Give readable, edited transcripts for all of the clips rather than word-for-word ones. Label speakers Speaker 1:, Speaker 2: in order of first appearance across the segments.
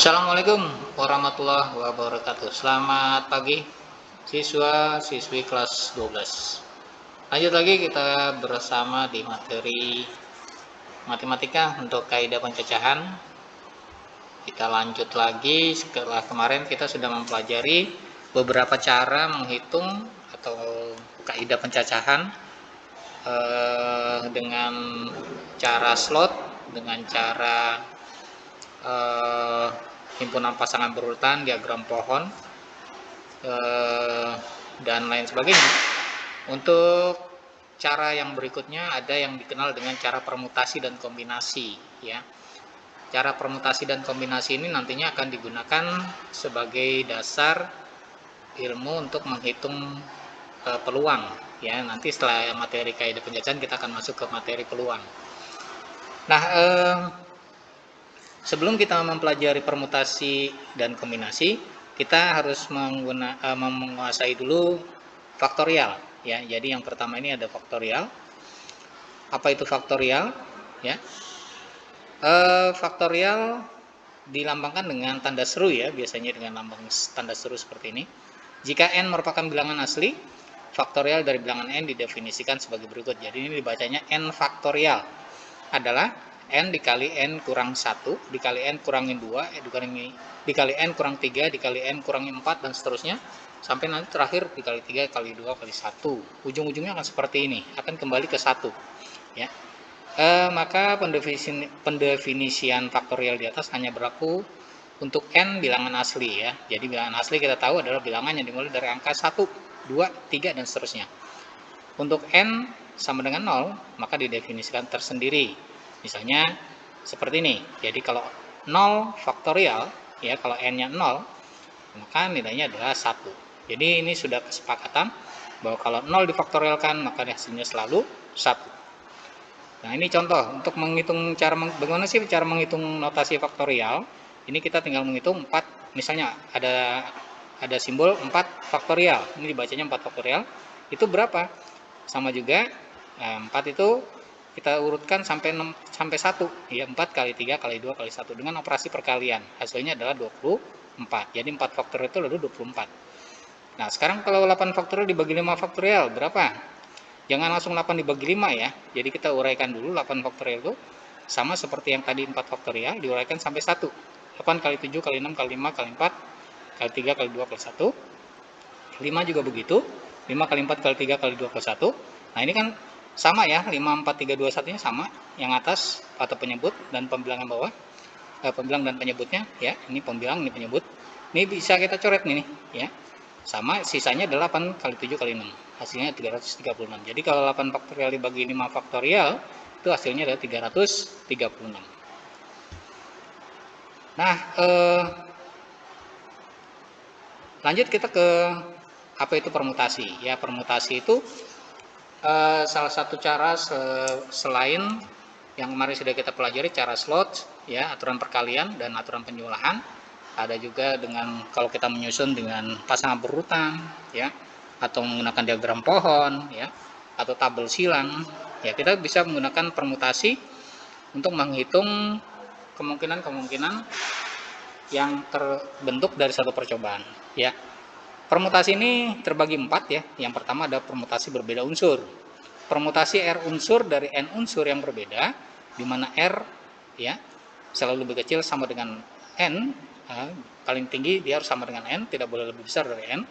Speaker 1: Assalamualaikum warahmatullahi wabarakatuh. Selamat pagi siswa siswi kelas 12. Lanjut lagi kita bersama di materi matematika untuk kaidah pencacahan. Kita lanjut lagi setelah kemarin kita sudah mempelajari beberapa cara menghitung atau kaidah pencacahan dengan cara slot, dengan cara himpunan pasangan berurutan, diagram pohon, dan lain sebagainya. Untuk cara yang berikutnya ada yang dikenal dengan cara permutasi dan kombinasi, ya. Cara permutasi dan kombinasi ini nantinya akan digunakan sebagai dasar ilmu untuk menghitung peluang, ya. Nanti setelah materi kaidah pencacahan kita akan masuk ke materi peluang. Nah, sebelum kita mempelajari permutasi dan kombinasi, kita harus menguasai dulu faktorial, ya. Jadi yang pertama ini ada faktorial. Apa itu faktorial? Ya, faktorial dilambangkan dengan tanda seru, ya, biasanya dengan lambang tanda seru seperti ini. Jika n merupakan bilangan asli, faktorial dari bilangan n didefinisikan sebagai berikut. Jadi ini dibacanya n faktorial adalah n dikali n kurang 1, dikali n kurangin 2, dikali n kurang 3, dikali n kurangin 4, dan seterusnya, sampai nanti terakhir dikali 3, kali 2, kali 1. Ujung-ujungnya akan seperti ini, akan kembali ke 1. Ya. Maka pendefinisian faktorial di atas hanya berlaku untuk n bilangan asli, ya. Jadi bilangan asli kita tahu adalah bilangan yang dimulai dari angka 1, 2, 3, dan seterusnya. Untuk n sama dengan 0, maka didefinisikan tersendiri. Misalnya seperti ini. Jadi kalau 0 faktorial, ya, kalau n-nya 0, maka nilainya adalah 1. Jadi ini sudah kesepakatan bahwa kalau 0 difaktorialkan, maka hasilnya selalu 1. Nah, ini contoh untuk menghitung bagaimana sih cara menghitung notasi faktorial. Ini kita tinggal menghitung 4, misalnya ada simbol 4 faktorial. Ini dibacanya 4 faktorial. Itu berapa? Sama juga, 4 itu kita urutkan sampai 1, ya, 4 kali 3 kali 2 kali 1 dengan operasi perkalian. Hasilnya adalah 24. Jadi 4 faktorial itu lalu 24. Nah, sekarang kalau 8 faktorial dibagi 5 faktorial berapa? Jangan langsung 8 dibagi 5, ya. Jadi kita uraikan dulu 8 faktorial itu sama seperti yang tadi 4 faktorial, diuraikan sampai 1. 8 kali 7 kali 6 kali 5 kali 4 kali 3 kali 2 kali 1. 5 juga begitu. 5 kali 4 kali 3 kali 2 kali 1. Nah, ini kan sama, ya. 5, 4, 3, 2, 1-nya sama. Yang atas atau penyebut dan pembilang yang bawah. Pembilang dan penyebutnya, ya. Ini pembilang, ini penyebut. Ini bisa kita coret nih, ya. Sama, sisanya adalah 8 kali 7 kali 6. Hasilnya 336. Jadi kalau 8 faktorial dibagi 5 faktorial, itu hasilnya adalah 336. Nah, lanjut kita ke apa itu permutasi. Ya, permutasi itu salah satu cara selain yang kemarin sudah kita pelajari, cara slot, ya, aturan perkalian dan aturan penjumlahan. Ada juga dengan kalau kita menyusun dengan pasangan berurutan, ya, atau menggunakan diagram pohon, ya, atau tabel silang, ya, kita bisa menggunakan permutasi untuk menghitung kemungkinan-kemungkinan yang terbentuk dari satu percobaan, ya. Permutasi ini terbagi 4, ya. Yang pertama ada permutasi berbeda unsur. Permutasi R unsur dari N unsur yang berbeda, di mana R, ya, selalu lebih kecil sama dengan N, paling tinggi dia harus sama dengan N, tidak boleh lebih besar dari N,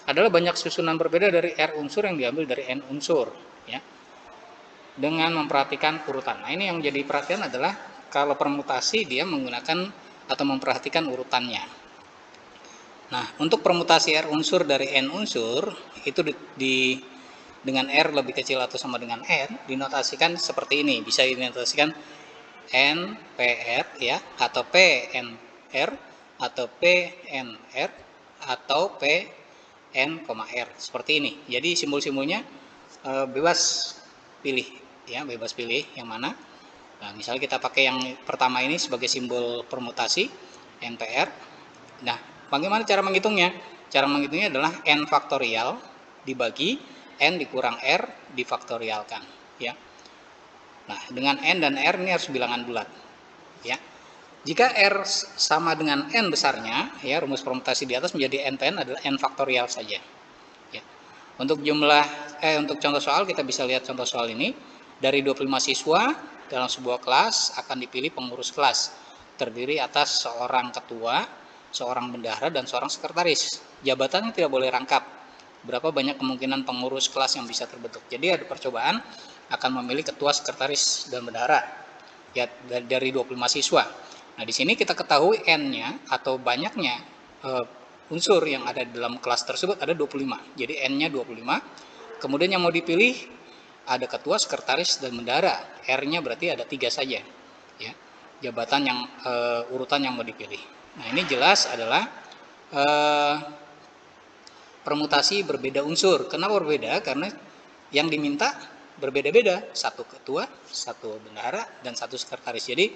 Speaker 1: adalah banyak susunan berbeda dari R unsur yang diambil dari N unsur, ya, dengan memperhatikan urutan. Nah, ini yang jadi perhatian adalah kalau permutasi dia menggunakan atau memperhatikan urutannya. Nah, untuk permutasi R unsur dari N unsur, itu dengan R lebih kecil atau sama dengan N, dinotasikan seperti ini. Bisa dinotasikan N, PR, ya, atau PNR, atau PNR, atau PN, R. Seperti ini. Jadi simbol-simbolnya bebas pilih, ya, bebas pilih yang mana. Nah, misalnya kita pakai yang pertama ini sebagai simbol permutasi, NPR. Nah, bagaimana cara menghitungnya? Cara menghitungnya adalah N faktorial dibagi N dikurang R difaktorialkan, ya. Nah, dengan N dan R ini harus bilangan bulat, ya. Jika R sama dengan N besarnya, ya rumus permutasi di atas menjadi NPN adalah N faktorial saja. Ya. Untuk untuk contoh soal kita bisa lihat contoh soal ini. Dari 25 siswa dalam sebuah kelas akan dipilih pengurus kelas. Terdiri atas seorang ketua, seorang bendahara, dan seorang sekretaris. Jabatannya tidak boleh rangkap. Berapa banyak kemungkinan pengurus kelas yang bisa terbentuk. Jadi ada percobaan akan memilih ketua, sekretaris, dan bendahara. Ya, dari 25 siswa. Nah, di sini kita ketahui N-nya atau banyaknya unsur yang ada di dalam kelas tersebut ada 25. Jadi N-nya 25. Kemudian yang mau dipilih ada ketua, sekretaris, dan bendahara. R-nya berarti ada 3 saja. Ya, jabatan yang urutan yang mau dipilih. Nah, ini jelas adalah permutasi berbeda unsur. Kenapa berbeda? Karena yang diminta berbeda-beda. Satu ketua, satu bendahara, dan satu sekretaris. Jadi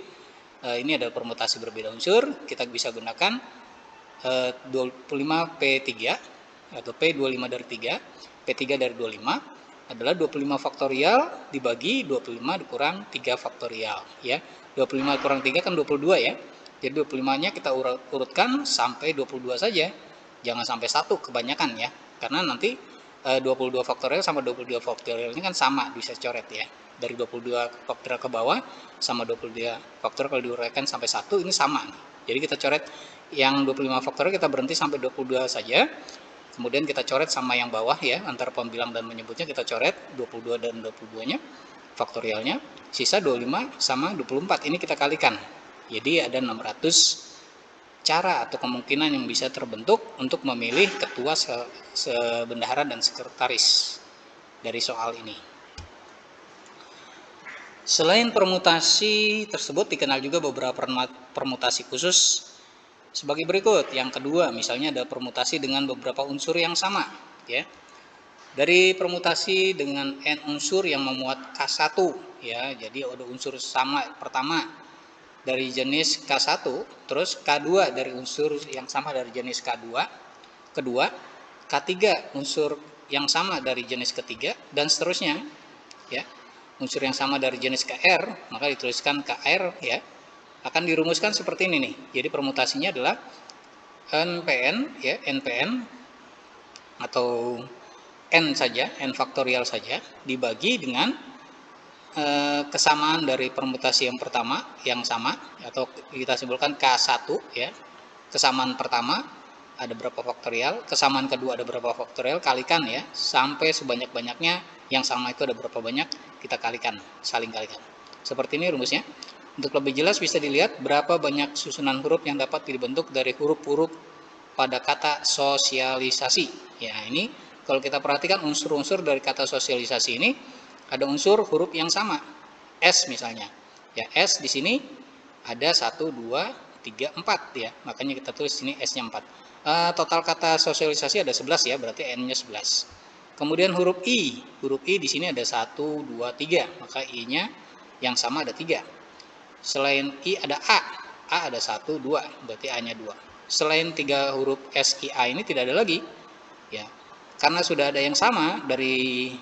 Speaker 1: ini adalah permutasi berbeda unsur. Kita bisa gunakan 25P3 atau P25 dari 3. P3 dari 25 adalah 25 faktorial dibagi 25 dikurang 3 faktorial. Ya, 25 kurang 3 kan 22 ya. Jadi 25-nya kita urutkan sampai 22 saja. Jangan sampai 1 kebanyakan ya. Karena nanti 22 faktorial sama 22 faktorial ini kan sama, bisa coret ya. Dari 22 faktorial ke bawah sama 22 faktorial kalau diuraikan sampai 1 ini sama. Jadi kita coret yang 25 faktorial, kita berhenti sampai 22 saja. Kemudian kita coret sama yang bawah ya, antara pembilang dan menyebutnya kita coret 22 dan 22-nya faktorialnya. Sisa 25 sama 24 ini kita kalikan. Jadi ada 600 cara atau kemungkinan yang bisa terbentuk untuk memilih ketua, bendahara, dan sekretaris dari soal ini. Selain permutasi tersebut dikenal juga beberapa permutasi khusus sebagai berikut. Yang kedua, misalnya ada permutasi dengan beberapa unsur yang sama, ya. Dari permutasi dengan N unsur yang memuat K1, ya. Jadi ada unsur sama pertama dari jenis K1, terus K2 dari unsur yang sama dari jenis K2, kedua, K3 unsur yang sama dari jenis ketiga, dan seterusnya, ya. Unsur yang sama dari jenis KR, maka dituliskan KR ya. Akan dirumuskan seperti ini nih. Jadi permutasinya adalah NPN ya, NPN atau N saja, N faktorial saja dibagi dengan kesamaan dari permutasi yang pertama yang sama, atau kita simpulkan K1 ya. Kesamaan pertama ada berapa faktorial, kesamaan kedua ada berapa faktorial, kalikan ya, sampai sebanyak-banyaknya yang sama itu ada berapa banyak, kita kalikan, saling kalikan. Seperti ini rumusnya. Untuk lebih jelas bisa dilihat berapa banyak susunan huruf yang dapat dibentuk dari huruf-huruf pada kata sosialisasi. Ya, ini kalau kita perhatikan unsur-unsur dari kata sosialisasi ini ada unsur huruf yang sama. S misalnya. Ya, S di sini ada 1 2 3 4 ya. Makanya kita tulis sini S-nya 4. Total kata sosialisasi ada 11 ya, berarti N-nya 11. Kemudian huruf I di sini ada 1 2 3, maka I-nya yang sama ada 3. Selain I ada A ada 1 2, berarti A-nya 2. Selain 3 huruf S I A ini tidak ada lagi ya. Karena sudah ada yang sama dari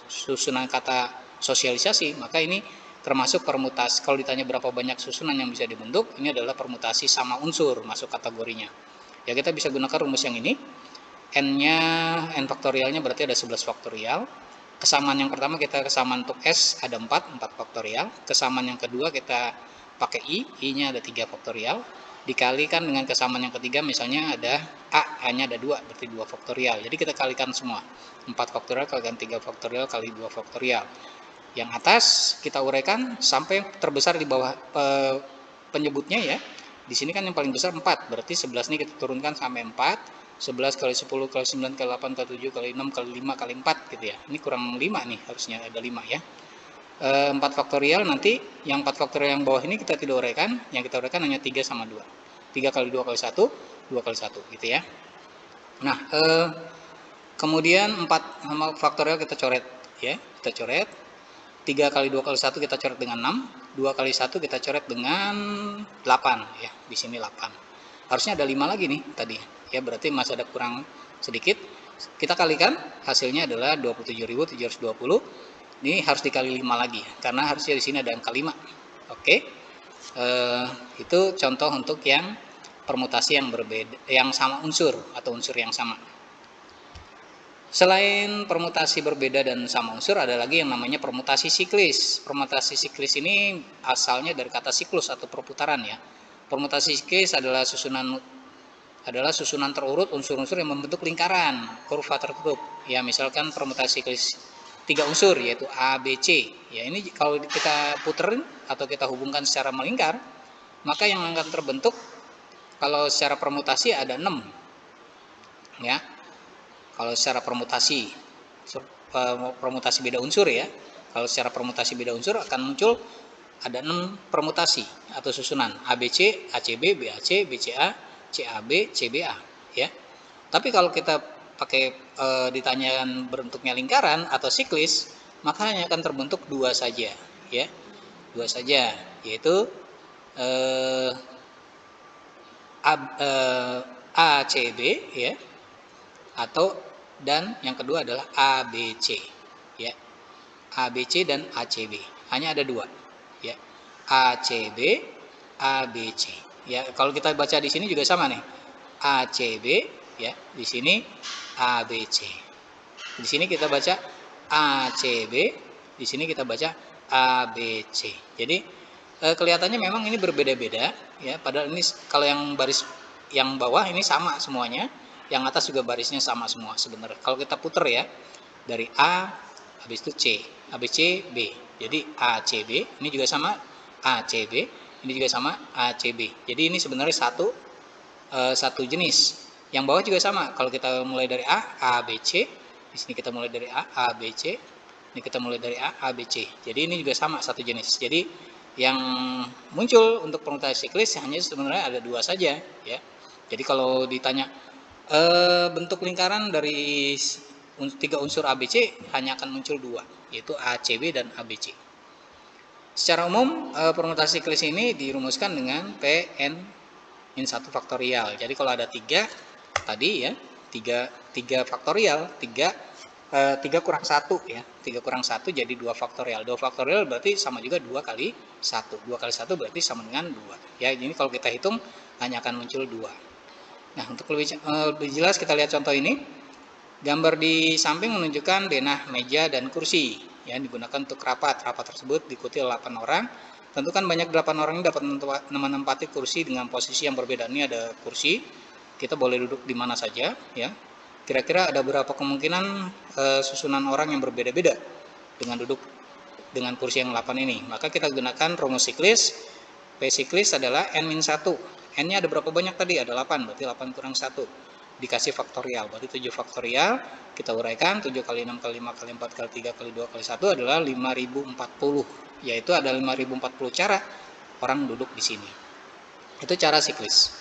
Speaker 1: susunan kata sosialisasi, maka ini termasuk permutasi. Kalau ditanya berapa banyak susunan yang bisa dibentuk, ini adalah permutasi sama unsur, masuk kategorinya. Ya, kita bisa gunakan rumus yang ini. N-nya, N faktorialnya berarti ada 11 faktorial. Kesamaan yang pertama kita kesamaan untuk S ada 4 faktorial. Kesamaan yang kedua kita pakai I-nya ada 3 faktorial. Dikalikan dengan kesamaan yang ketiga, misalnya ada A-nya ada 2, berarti 2 faktorial. Jadi kita kalikan semua. 4 faktorial kalikan 3 faktorial kali 2 faktorial. Yang atas kita uraikan sampai terbesar di bawah penyebutnya ya. Di sini kan yang paling besar 4, berarti 11 ini kita turunkan sampai 4. 11 kali 10 kali 9 kali 8 kali 7 kali 6 kali 5 kali 4 gitu ya. Ini kurang 5 nih, harusnya ada 5 ya. 4 faktorial, nanti yang 4 faktorial yang bawah ini kita tidak uraikan, yang kita uraikan hanya 3 sama 2. 3 kali 2 kali 1, 2 kali 1 gitu ya. Nah, kemudian 4 faktorial kita coret ya, kita coret. 3 kali 2 kali 1 kita coret dengan 6, 2 kali 1 kita coret dengan 8 ya, di sini 8. Harusnya ada 5 lagi nih tadi. Ya, berarti masih ada kurang sedikit. Kita kalikan, hasilnya adalah 27.720. Ini harus dikali 5 lagi karena harusnya di sini ada angka 5. Oke. Itu contoh untuk yang permutasi yang berbeda, yang sama unsur atau unsur yang sama. Selain permutasi berbeda dan sama unsur, ada lagi yang namanya permutasi siklis. Permutasi siklis ini asalnya dari kata siklus atau perputaran ya. Permutasi siklis adalah susunan terurut unsur-unsur yang membentuk lingkaran kurva tertutup. Ya, misalkan permutasi siklis 3 unsur yaitu A, B, C. Ya, ini kalau kita puterin atau kita hubungkan secara melingkar, maka yang akan terbentuk kalau secara permutasi ada 6. Ya. Kalau secara permutasi beda unsur ya. Kalau secara permutasi beda unsur akan muncul ada 6 permutasi atau susunan ABC, ACB, BAC, BCA, CAB, CBA ya. Tapi kalau kita pakai ditanyakan bentuknya lingkaran atau siklis, maka hanya akan terbentuk 2 saja ya. 2 saja, yaitu ACB ya, atau dan yang kedua adalah ABC ya. ABC dan ACB hanya ada 2 ya. ACB, ABC ya. Kalau kita baca di sini juga sama nih, ACB ya, di sini ABC, di sini kita baca ACB, di sini kita baca ABC. Jadi kelihatannya memang ini berbeda-beda ya, padahal ini kalau yang baris yang bawah ini sama semuanya, yang atas juga barisnya sama semua sebenarnya. Kalau kita puter ya, dari A habis itu C, ABC, B. Jadi ACB, ini juga sama ACB, ini juga sama ACB. Jadi ini sebenarnya satu jenis. Yang bawah juga sama. Kalau kita mulai dari A, ABC, di sini kita mulai dari A, ABC, ini kita mulai dari A, ABC. Jadi ini juga sama satu jenis. Jadi yang muncul untuk permutasi siklis hanya sebenarnya ada 2 saja ya. Jadi kalau ditanya bentuk lingkaran dari 3 unsur ABC hanya akan muncul 2, yaitu ACB dan ABC. Secara umum permutasi siklis ini dirumuskan dengan PN min 1 faktorial. Jadi kalau ada 3 tadi ya, 3 faktorial, 3 kurang 1 ya, 3 kurang 1 jadi 2 faktorial. 2 faktorial berarti sama juga 2 kali 1. 2 kali 1 berarti sama dengan 2. Ya, jadi kalau kita hitung hanya akan muncul 2. Nah, untuk lebih jelas kita lihat contoh ini. Gambar di samping menunjukkan denah, meja, dan kursi yang digunakan untuk rapat. Rapat tersebut diikuti oleh 8 orang. Tentu kan banyak 8 orang ini dapat menempati kursi dengan posisi yang berbeda. Ini ada kursi, kita boleh duduk di mana saja ya. Kira-kira ada berapa kemungkinan susunan orang yang berbeda-beda dengan duduk dengan kursi yang 8 ini. Maka kita gunakan rumus siklis. P siklis adalah N-1. N-nya ada berapa banyak tadi? Ada 8, berarti 8 kurang 1. Dikasih faktorial, berarti 7 faktorial. Kita uraikan, 7 kali 6 kali 5 kali 4 kali 3 kali 2 kali 1 adalah 5040. Yaitu ada 5040 cara orang duduk di sini. Itu cara siklis.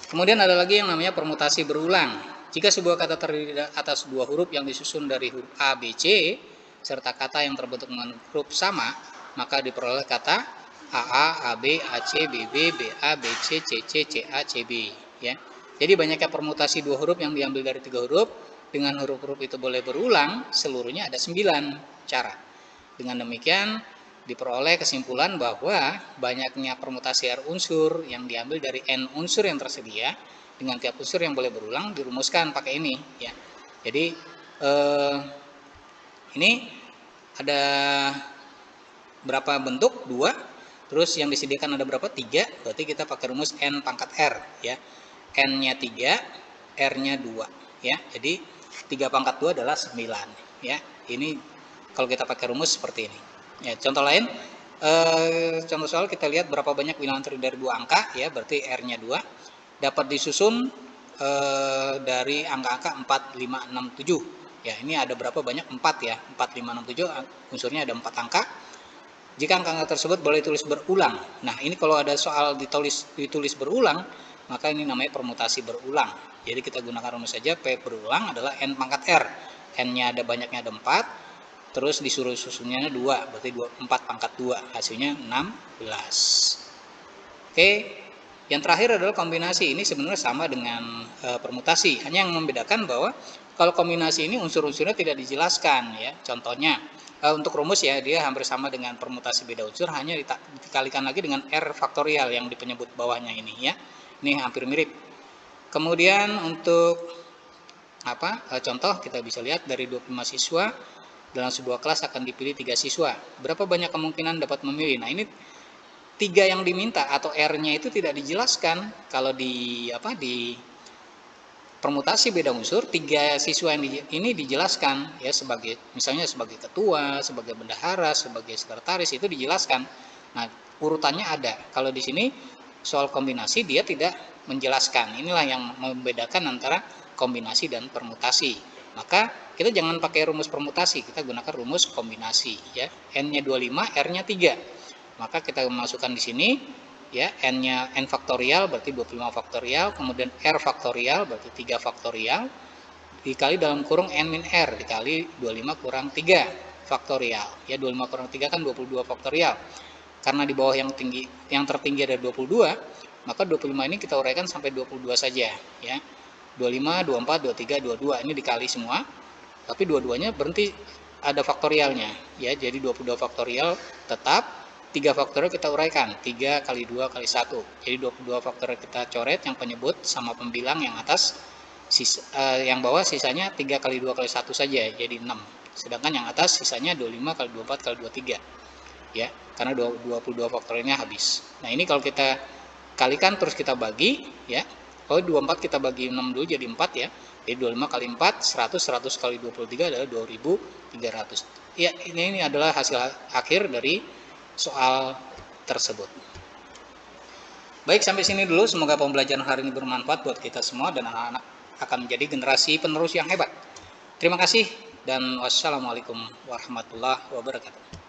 Speaker 1: Kemudian ada lagi yang namanya permutasi berulang. Jika sebuah kata terdiri atas 2 huruf yang disusun dari huruf A, B, C, serta kata yang terbentuk dengan huruf sama, maka diperoleh kata AA, AB, AC, BB, BA, BC, CC, CA, CB ya. Jadi banyaknya permutasi 2 huruf yang diambil dari 3 huruf dengan huruf-huruf itu boleh berulang, seluruhnya ada 9 cara. Dengan demikian diperoleh kesimpulan bahwa banyaknya permutasi R unsur yang diambil dari N unsur yang tersedia dengan tiap unsur yang boleh berulang dirumuskan pakai ini ya. Jadi ini ada berapa bentuk? 2. Terus yang disediakan ada berapa? 3. Berarti kita pakai rumus N pangkat R ya. N-nya 3, R-nya 2 ya. Jadi 3 pangkat 2 adalah 9 ya. Ini kalau kita pakai rumus seperti ini. Ya, contoh lain, contoh soal kita lihat berapa banyak bilangan terdiri dari 2 angka ya, berarti R-nya 2 dapat disusun dari angka-angka 4, 5, 6, 7. Ya, ini ada berapa banyak? 4 ya. 4, 5, 6, 7 unsurnya ada 4 angka. Jika angka-angka tersebut boleh ditulis berulang. Nah, ini kalau ada soal ditulis berulang, maka ini namanya permutasi berulang. Jadi kita gunakan rumus saja, P berulang adalah N pangkat R. N-nya ada banyaknya ada 4, terus disuruh susunnya 2, berarti 4 pangkat 2, hasilnya 16. Oke, yang terakhir adalah kombinasi. Ini sebenarnya sama dengan permutasi, hanya yang membedakan bahwa kalau kombinasi ini unsur-unsurnya tidak dijelaskan ya. Contohnya, untuk rumus ya, dia hampir sama dengan permutasi beda unsur, hanya dikalikan lagi dengan R faktorial yang di penyebut bawahnya ini ya. Ini hampir mirip. Kemudian untuk contoh kita bisa lihat dari 25 siswa dalam sebuah kelas akan dipilih 3 siswa. Berapa banyak kemungkinan dapat memilih? Nah, ini 3 yang diminta atau R-nya itu tidak dijelaskan. Kalau di permutasi beda unsur, 3 siswa ini dijelaskan ya, sebagai misalnya sebagai ketua, sebagai bendahara, sebagai sekretaris, itu dijelaskan. Nah, urutannya ada. Kalau di sini soal kombinasi dia tidak menjelaskan. Inilah yang membedakan antara kombinasi dan permutasi. Maka kita jangan pakai rumus permutasi, kita gunakan rumus kombinasi ya. N-nya 25, R-nya 3. Maka kita masukkan di sini ya, N-nya N faktorial berarti 25 faktorial, kemudian R faktorial berarti 3 faktorial, dikali dalam kurung N min R, dikali 25 kurang 3 faktorial. Ya, 25 kurang 3 kan 22 faktorial. Karena di bawah yang tertinggi ada 22, maka 25 ini kita uraikan sampai 22 saja ya. 25, 24, 23, 22 ini dikali semua, tapi dua-duanya berhenti ada faktorialnya ya. Jadi 22 faktorial tetap, 3 faktorial kita uraikan, 3 kali 2 kali 1. Jadi 22 faktorial kita coret yang penyebut sama pembilang yang atas, yang bawah sisanya 3 kali 2 kali 1 saja, jadi 6. Sedangkan yang atas sisanya 25 kali 24 kali 23. Ya, karena 22 faktorialnya habis. Nah, ini kalau kita kalikan terus kita bagi ya. Kalau 24 kita bagi 6 dulu jadi 4 ya. Jadi 25 kali 4, 100, 100 kali 23 adalah 2300. Ya, ini adalah hasil akhir dari soal tersebut. Baik, sampai sini dulu. Semoga pembelajaran hari ini bermanfaat buat kita semua dan anak-anak akan menjadi generasi penerus yang hebat. Terima kasih dan wassalamualaikum warahmatullahi wabarakatuh.